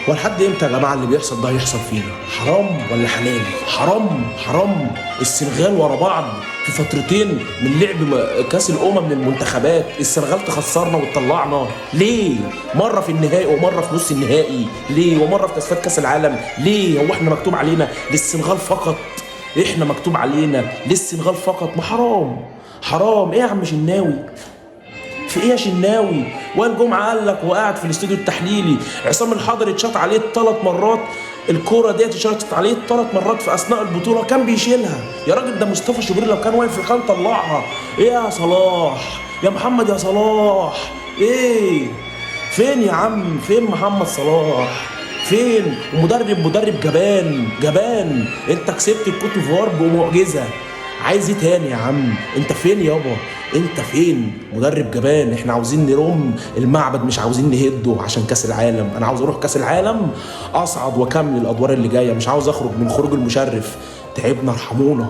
هو لحد امتى يا جماعه اللي بيحصل ده هيحصل فينا؟ حرام ولا حلال؟ حرام حرام. السنغال ورا بعض في فترتين من لعب كاس الامم للمنتخبات، السنغال تخسرنا وتطلعنا ليه؟ مره في النهائي ومره في نص النهائي ليه؟ ومره في تصفيات كاس العالم ليه؟ هو احنا مكتوب علينا للسنغال فقط؟ احنا مكتوب علينا للسنغال فقط؟ ما حرام. حرام ايه يا عم شناوي؟ في ايه يا شناوي؟ وائل جمعه قال لك وقاعد في الاستوديو التحليلي عصام الحضري اتشاط عليه 3 مرات، الكوره ديت اتشاطت عليه 3 مرات في اثناء البطوله كان بيشيلها. يا راجل ده مصطفى شوبير لو كان واقف في الخان طلعها. ايه يا صلاح يا محمد يا صلاح؟ ايه فين يا عم؟ فين محمد صلاح؟ فين؟ ومدرب جبان جبان. انت كسبت الكوت ديفوار بمعجزه، عايز ايه تاني يا عم؟ انت فين يابا؟ انت فين؟ مدرب جبان. احنا عاوزين نرم المعبد مش عاوزين نهده عشان كاس العالم. انا عاوز اروح كاس العالم اصعد واكمل الادوار اللي جايه، مش عاوز اخرج من خروج المشرف. تعبنا ارحمونا.